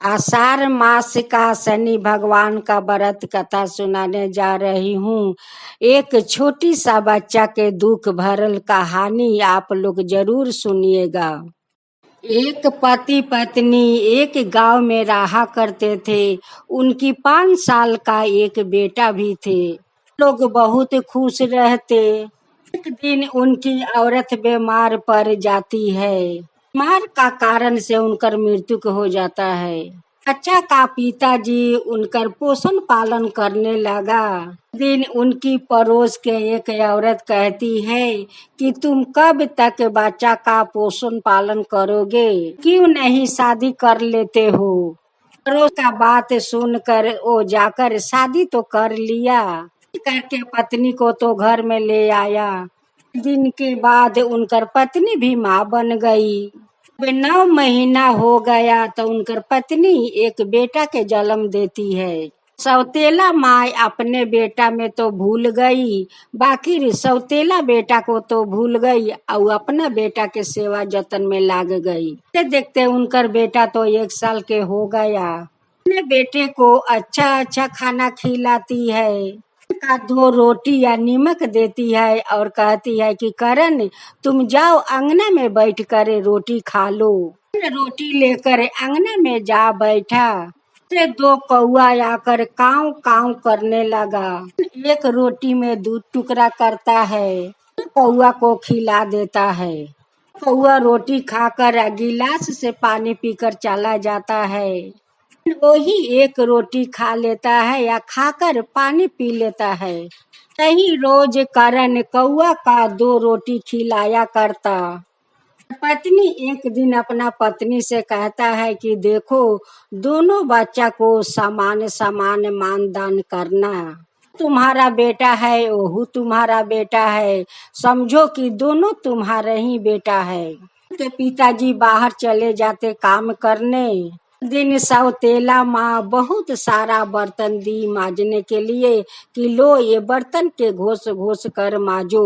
आषाढ़ मास का शनि भगवान का व्रत कथा सुनाने जा रही हूँ। एक छोटी सा बच्चा के दुख भरल कहानी आप लोग जरूर सुनिएगा। एक पति पत्नी एक गांव में रहा करते थे। उनकी 5 साल का एक बेटा भी थे। लोग बहुत खुश रहते। एक दिन उनकी औरत बीमार पड़ जाती है। बीमार का कारण से उनकर मृत्यु हो जाता है। बच्चा का पिताजी उनकर पोषण पालन करने लगा। दिन उनकी पड़ोस के एक औरत कहती है कि तुम कब तक बच्चा का पोषण पालन करोगे, क्यों नहीं शादी कर लेते हो। पड़ोस का बात सुनकर वो जाकर शादी तो कर लिया। करके पत्नी को तो घर में ले आया। दिन के बाद उनकर पत्नी भी माँ बन गई। 9 महीना हो गया तो उनकर पत्नी एक बेटा के जन्म देती है। सौतेला माँ अपने बेटा में तो भूल गई, बाकी सौतेला बेटा को तो भूल गई और अपना बेटा के सेवा जतन में लाग गई। देखते उनकर बेटा तो 1 साल के हो गया। अपने बेटे को अच्छा खाना खिलाती है, का 2 रोटी या नीमक देती है और कहती है कि करण तुम जाओ अंगना में बैठ कर रोटी खा लो। रोटी लेकर अंगना में जा बैठा। 2 कौआ आकर काव काव करने लगा। एक रोटी में 2 टुकड़ा करता है, कौआ को खिला देता है। कौआ रोटी खाकर गिलास से पानी पीकर चला जाता है। वही एक रोटी खा लेता है या खाकर पानी पी लेता है। यही रोज करण कौआ का 2 रोटी खिलाया करता। पत्नी एक दिन अपना पत्नी से कहता है कि देखो दोनों बच्चा को समान समान मानदान करना। तुम्हारा बेटा है वह तुम्हारा बेटा है, समझो कि दोनों तुम्हारा ही बेटा है। तो पिताजी बाहर चले जाते काम करने। दिन सौतेला माँ बहुत सारा बर्तन दी मांजने के लिए कि लो ये बर्तन के घोष घोष कर मांजो।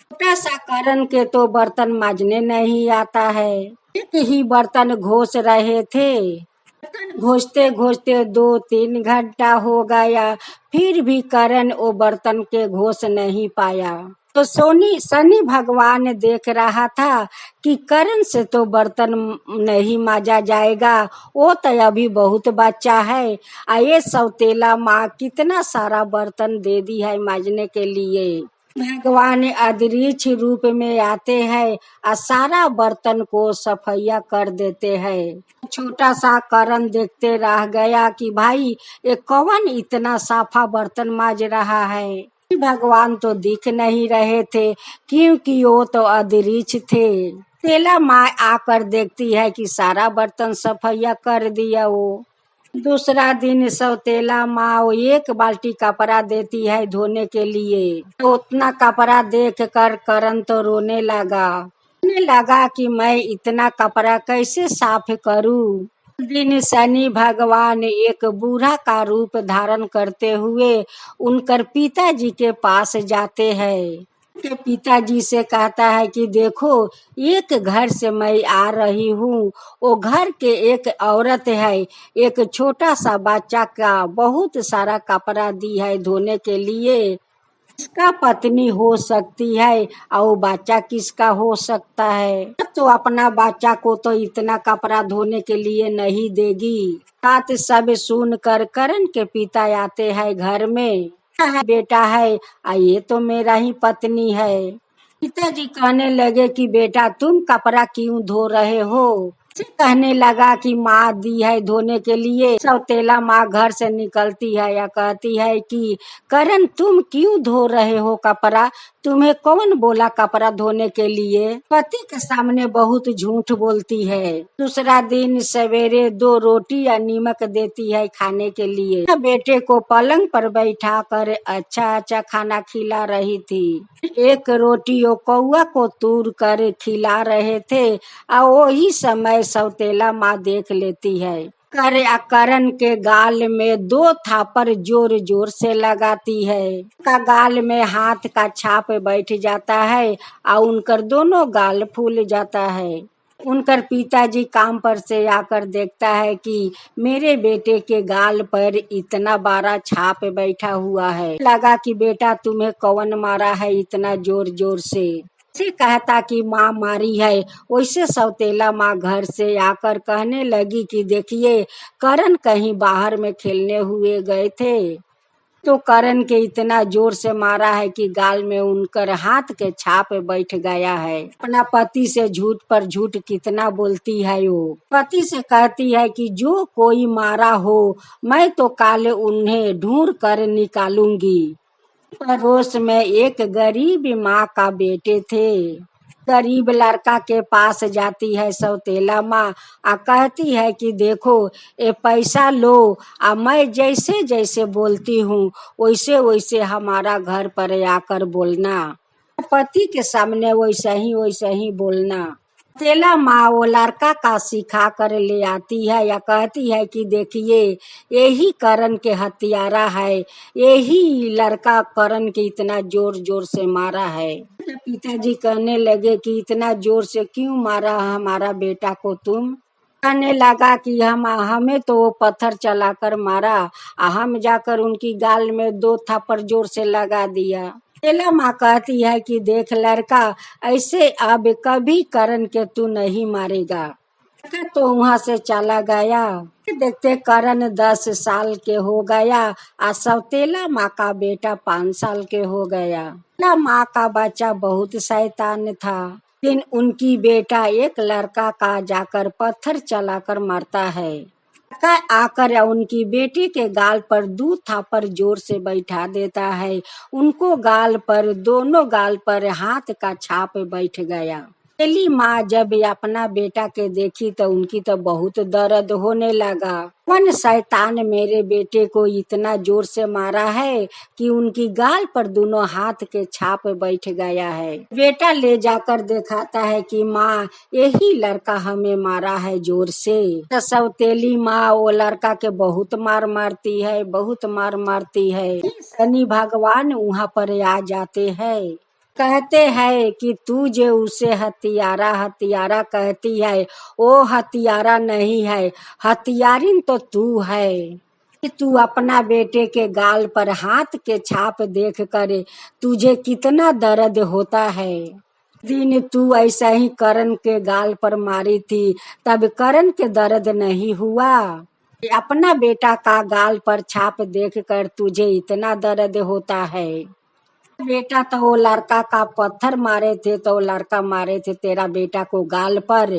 छोटा सा करण के तो बर्तन मांजने नहीं आता है। एक ही बर्तन घोष रहे थे। बर्तन घोषते घोषते 2-3 घंटा हो गया, फिर भी करण वो बर्तन के घोष नहीं पाया। तो शनि भगवान देख रहा था कि करण से तो बर्तन नहीं मांजा जाएगा, वो तो अभी बहुत बच्चा है। ये सौतेला माँ कितना सारा बर्तन दे दी है मांजने के लिए। भगवान अदृश्य रूप में आते हैं और सारा बर्तन को सफैया कर देते हैं। छोटा सा करण देखते रह गया कि भाई ये कौन इतना साफा बर्तन मांज रहा है। भगवान तो दिख नहीं रहे थे क्योंकि वो तो अदृश्य थे। तेला माँ आकर देखती है कि सारा बर्तन सफैया कर दिया। वो दूसरा दिन सौतेला माँ 1 बाल्टी कपड़ा देती है धोने के लिए। तो उतना कपड़ा देख कर करण तो रोने लगा कि मैं इतना कपड़ा कैसे साफ करूँ। दिन शनि भगवान एक बूढ़ा का रूप धारण करते हुए उनकर पिताजी के पास जाते हैं। के पिताजी से कहता है कि देखो एक घर से मैं आ रही हूँ, वो घर के एक औरत है, एक छोटा सा बच्चा का बहुत सारा कपड़ा दी है धोने के लिए। किसका पत्नी हो सकती है और वो बच्चा किसका हो सकता है। तो अपना बच्चा को तो इतना कपड़ा धोने के लिए नहीं देगी। बात सब सुनकर करण के पिता आते हैं घर में। बेटा है ये तो मेरा ही पत्नी है। पिताजी कहने लगे कि बेटा तुम कपड़ा क्यों धो रहे हो। कहने लगा कि माँ दी है धोने के लिए। सौतेला माँ घर से निकलती है या कहती है कि करण तुम क्यों धो रहे हो कपड़ा, तुम्हें कौन बोला कपड़ा धोने के लिए। पति के सामने बहुत झूठ बोलती है। दूसरा दिन सवेरे 2 रोटी या नीमक देती है खाने के लिए। बेटे को पलंग पर बैठा कर अच्छा खाना खिला रही थी। एक रोटी वो कौआ को तूर कर खिला रहे थे और वही समय सौतेला माँ देख लेती है। करण के गाल में 2 थापर जोर जोर से लगाती है। का गाल में हाथ का छाप बैठ जाता है और उनकर दोनों गाल फूल जाता है। उनकर पिताजी काम पर से आकर देखता है कि मेरे बेटे के गाल पर इतना बड़ा छाप बैठा हुआ है। लगा कि बेटा तुम्हें कौन मारा है इतना जोर जोर से। से कहता कि माँ मारी है। वैसे सौतेला माँ घर से आकर कहने लगी कि देखिए करण कहीं बाहर में खेलने हुए गए थे तो करण के इतना जोर से मारा है कि गाल में उनकर हाथ के छाप बैठ गया है। अपना पति से झूठ पर झूठ कितना बोलती है वो। पति से कहती है कि जो कोई मारा हो मैं तो काल उन्हें ढूंढ कर निकालूंगी। पड़ोस में एक गरीब माँ का बेटे थे। गरीब लड़का के पास जाती है सौतेला माँ आ कहती है कि देखो ये पैसा लो आ मैं जैसे जैसे बोलती हूँ वैसे वैसे हमारा घर पर आकर बोलना। पति के सामने वैसे ही बोलना। सौतेला माँ वो लड़का का सिखा कर ले आती है या कहती है कि देखिए यही करण के हत्यारा है। यही लड़का करण के इतना जोर जोर से मारा है। पिताजी कहने लगे कि इतना जोर से क्यों मारा हमारा बेटा को तुम। कहने लगा कि हमें तो वो पत्थर चलाकर मारा हम जाकर उनकी गाल में 2 थप्पड़ जोर से लगा दिया। सौतेला माँ कहती है कि देख लड़का ऐसे अब कभी करण के तू नहीं मारेगा। तो वहाँ से चला गया। देखते करण 10 साल के हो गया और सौतेला माँ का बेटा 5 साल के हो गया। माँ का बच्चा बहुत शैतान था। दिन उनकी बेटा एक लड़का का जाकर पत्थर चलाकर मारता है। आकर उनकी बेटी के गाल पर 2 थप्पड़ जोर से बैठा देता है। उनको गाल पर दोनों गाल पर हाथ का छाप बैठ गया। पहली माँ जब अपना बेटा के देखी तो उनकी तो बहुत दर्द होने लगा। कौन शैतान मेरे बेटे को इतना जोर से मारा है कि उनकी गाल पर दोनों हाथ के छाप बैठ गया है। बेटा ले जाकर दिखाता है कि माँ यही लड़का हमें मारा है जोर से। तो सौतेली माँ वो लड़का के बहुत मार मारती है, बहुत मार मारती है। शनि भगवान वहाँ पर आ जाते हैं। कहते हैं कि तू जो उसे हत्यारा हत्यारा कहती है वो हत्यारा नहीं है, हत्यारिन तो तू है। कि तू अपना बेटे के गाल पर हाथ के छाप देख कर तुझे कितना दर्द होता है। दिन तू ऐसा ही करण के गाल पर मारी थी तब करण के दर्द नहीं हुआ। अपना बेटा का गाल पर छाप देख कर तुझे इतना दर्द होता है। बेटा तो वो लड़का का पत्थर मारे थे तो वो लड़का मारे थे तेरा बेटा को गाल पर।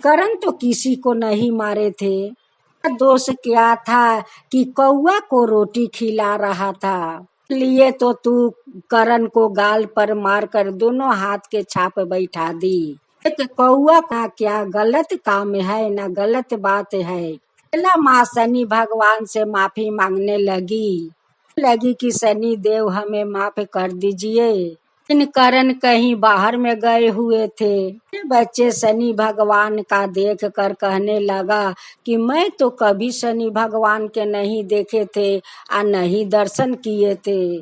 करण तो किसी को नहीं मारे थे। दोष क्या था कि कौआ को रोटी खिला रहा था लिए तो तू करण को गाल पर मारकर दोनों हाथ के छाप बैठा दी। एक कौआ का क्या गलत काम है ना गलत बात है। माँ शनि भगवान से माफी मांगने लगी कि शनि देव हमें माफ कर दीजिए। इन करण कहीं बाहर में गए हुए थे। बच्चे शनि भगवान का देख कर कहने लगा कि मैं तो कभी शनि भगवान के नहीं देखे थे और नहीं दर्शन किए थे।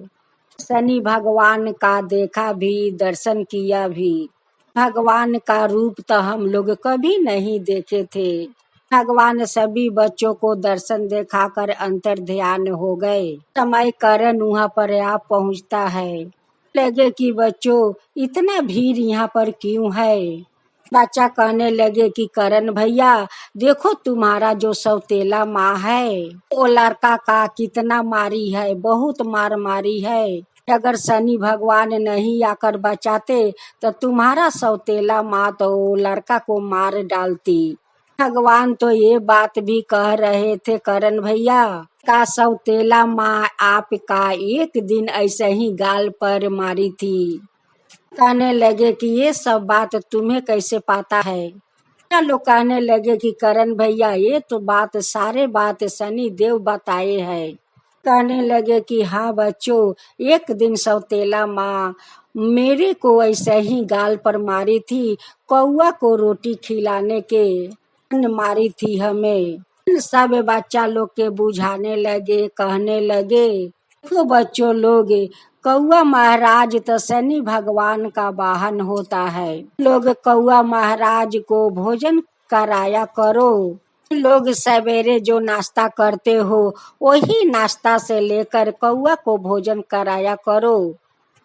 शनि भगवान का देखा भी दर्शन किया भी। भगवान का रूप तो हम लोग कभी नहीं देखे थे। भगवान सभी बच्चों को दर्शन दिखाकर अंतर ध्यान हो गए। समय करण वहाँ पर आप पहुँचता है। लगे कि बच्चों इतना भीड़ यहाँ पर क्यों है। बच्चा कहने लगे कि करण भैया देखो तुम्हारा जो सौतेला माँ है वो लड़का का कितना मारी है, बहुत मार मारी है। अगर शनि भगवान नहीं आकर बचाते तो तुम्हारा सौतेला माँ तो वो लड़का को मार डालती। भगवान तो ये बात भी कह रहे थे करण भैया का सौतेला माँ आपका एक दिन ऐसे ही गाल पर मारी थी। कहने लगे कि ये सब बात तुम्हें कैसे पता है। लोग कहने लगे कि करण भैया ये तो बात सारे बात शनि देव बताए हैं। कहने लगे कि हाँ बच्चों एक दिन सौतेला माँ मेरे को ऐसे ही गाल पर मारी थी, कौआ को रोटी खिलाने के मारी थी हमें। सब बच्चा लोग के बुझाने लगे कहने लगे तो बच्चों लोग कौआ महाराज तो शनि भगवान का वाहन होता है। लोग कौआ महाराज को भोजन कराया करो। लोग सवेरे जो नाश्ता करते हो वही नाश्ता से लेकर कौआ को भोजन कराया करो।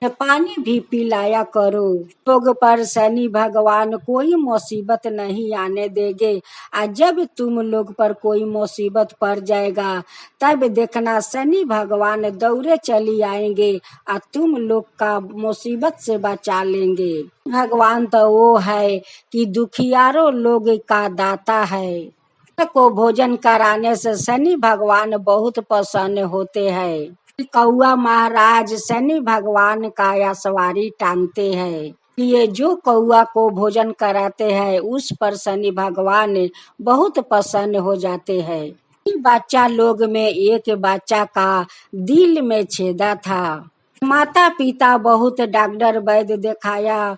पानी भी पिलाया करो। लोग पर शनि भगवान कोई मुसीबत नहीं आने देंगे। और जब तुम लोग पर कोई मुसीबत पड़ जाएगा तब देखना शनि भगवान दौड़े चली आएंगे और तुम लोग का मुसीबत से बचा लेंगे। भगवान तो वो है कि दुखियारों लोग का दाता है। को भोजन कराने से शनि भगवान बहुत प्रसन्न होते हैं। कौआ महाराज शनि भगवान का या सवारी टांगते हैं। ये जो कौआ को भोजन कराते हैं उस पर शनि भगवान बहुत प्रसन्न हो जाते हैं। बच्चा लोग में एक बच्चा का दिल में छेदा था। माता पिता बहुत डॉक्टर वैद्य दिखाया,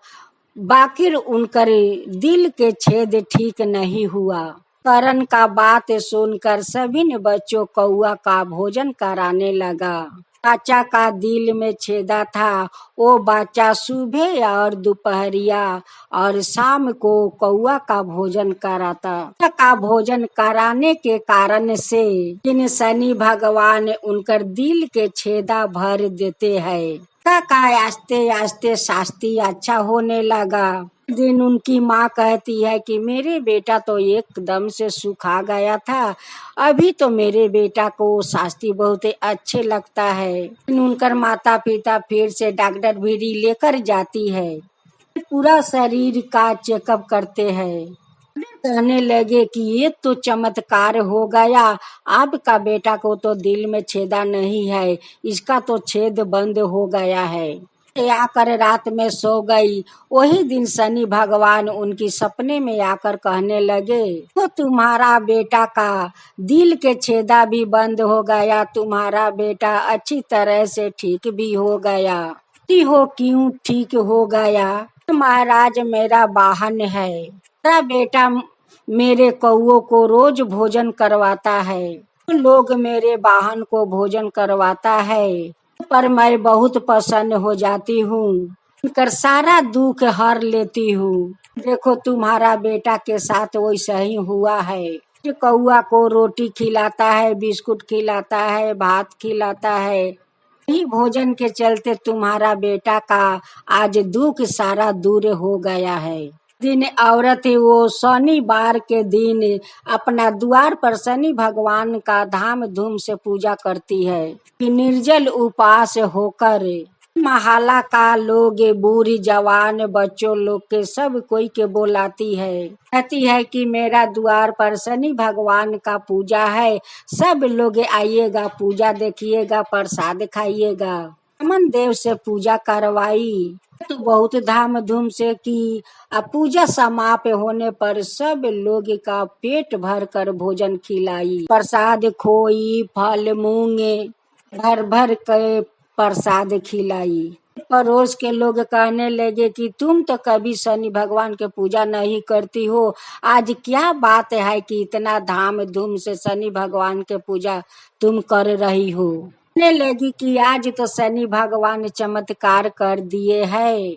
बाकिर उनकर दिल के छेद ठीक नहीं हुआ। करण का बात सुनकर सभी ने बच्चों कौआ का भोजन कराने लगा। बच्चा का दिल में छेदा था। वो बच्चा सुबह और दोपहरिया और शाम को कौआ का भोजन कराता। का भोजन कराने के कारण से इन शनि भगवान उनकर दिल के छेदा भर देते हैं। का आस्ते आस्ते शास्ति अच्छा होने लगा। दिन उनकी माँ कहती है कि मेरे बेटा तो एकदम से सुखा गया था, अभी तो मेरे बेटा को शास्ति बहुत अच्छे लगता है। उनकर माता पिता फिर से डॉक्टर भिड़ी लेकर जाती है। पूरा शरीर का चेकअप करते हैं। कहने लगे कि ये तो चमत्कार हो गया, आपका बेटा को तो दिल में छेदा नहीं है, इसका तो छेद बंद हो गया है। आकर रात में सो गई। वही दिन शनि भगवान उनकी सपने में आकर कहने लगे तो तुम्हारा बेटा का दिल के छेदा भी बंद हो गया, तुम्हारा बेटा अच्छी तरह से ठीक भी हो गया। हो क्यों ठीक हो गया? महाराज मेरा वाहन है। मेरा बेटा मेरे कौओं को रोज भोजन करवाता है। लोग मेरे वाहन को भोजन करवाता है पर मैं बहुत प्रसन्न हो जाती हूँ। उनकर सारा दुख हर लेती हूँ। देखो तुम्हारा बेटा के साथ वैसा ही हुआ है। कौआ को रोटी खिलाता है, बिस्कुट खिलाता है, भात खिलाता है। यही भोजन के चलते तुम्हारा बेटा का आज दुख सारा दूर हो गया है। दिन औरत वो शनिवार के दिन अपना द्वार पर शनि भगवान का धाम धूम से पूजा करती है। निर्जल उपवास होकर महाला का लोग बूढ़ी जवान बच्चों लोग के सब कोई के बोलाती है। कहती है कि मेरा द्वार पर शनि भगवान का पूजा है, सब लोग आइएगा, पूजा देखिएगा, प्रसाद खाइएगा। अमन देव से पूजा करवाई तो बहुत धाम धूम से की। पूजा समाप्त होने पर सब लोग का पेट भर कर भोजन खिलाई। प्रसाद खोई फल मूंगे भर भर के प्रसाद खिलाई। पड़ोस के लोग कहने लगे कि तुम तो कभी शनि भगवान के पूजा नहीं करती हो, आज क्या बात है कि इतना धाम धूम से शनि भगवान के पूजा तुम कर रही हो। कहने लगी कि आज तो शनि भगवान चमत्कार कर दिए है।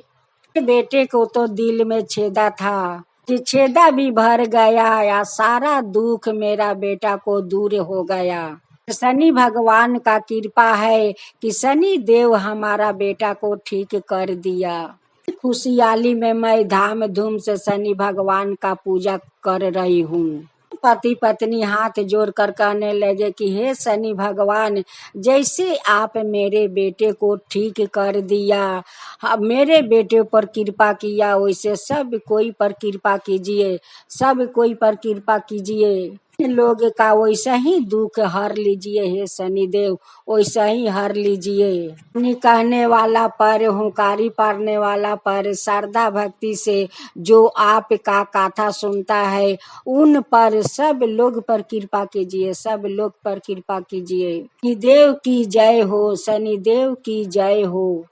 बेटे को तो दिल में छेदा था, कि छेदा भी भर गया या सारा दुख मेरा बेटा को दूर हो गया। शनि भगवान का कृपा है कि शनि देव हमारा बेटा को ठीक कर दिया। खुशहाली में मैं धाम धूम से शनि भगवान का पूजा कर रही हूँ। पति पत्नी हाथ जोड़ कर कहने लगे कि हे शनि भगवान, जैसे आप मेरे बेटे को ठीक कर दिया, मेरे बेटे पर कृपा किया, वैसे सब कोई पर कृपा कीजिए, सब कोई पर कृपा कीजिए। लोग का वैसा ही दुख हर लीजिए हे शनिदेव, वैसा ही हर लीजिए। कहने वाला पर, हुंकारी पारने वाला पर, श्रद्धा भक्ति से जो आपका कथा सुनता है उन पर सब लोग पर कृपा कीजिए, सब लोग पर कृपा कीजिए। शनिदेव की जय हो, शनिदेव की जय हो।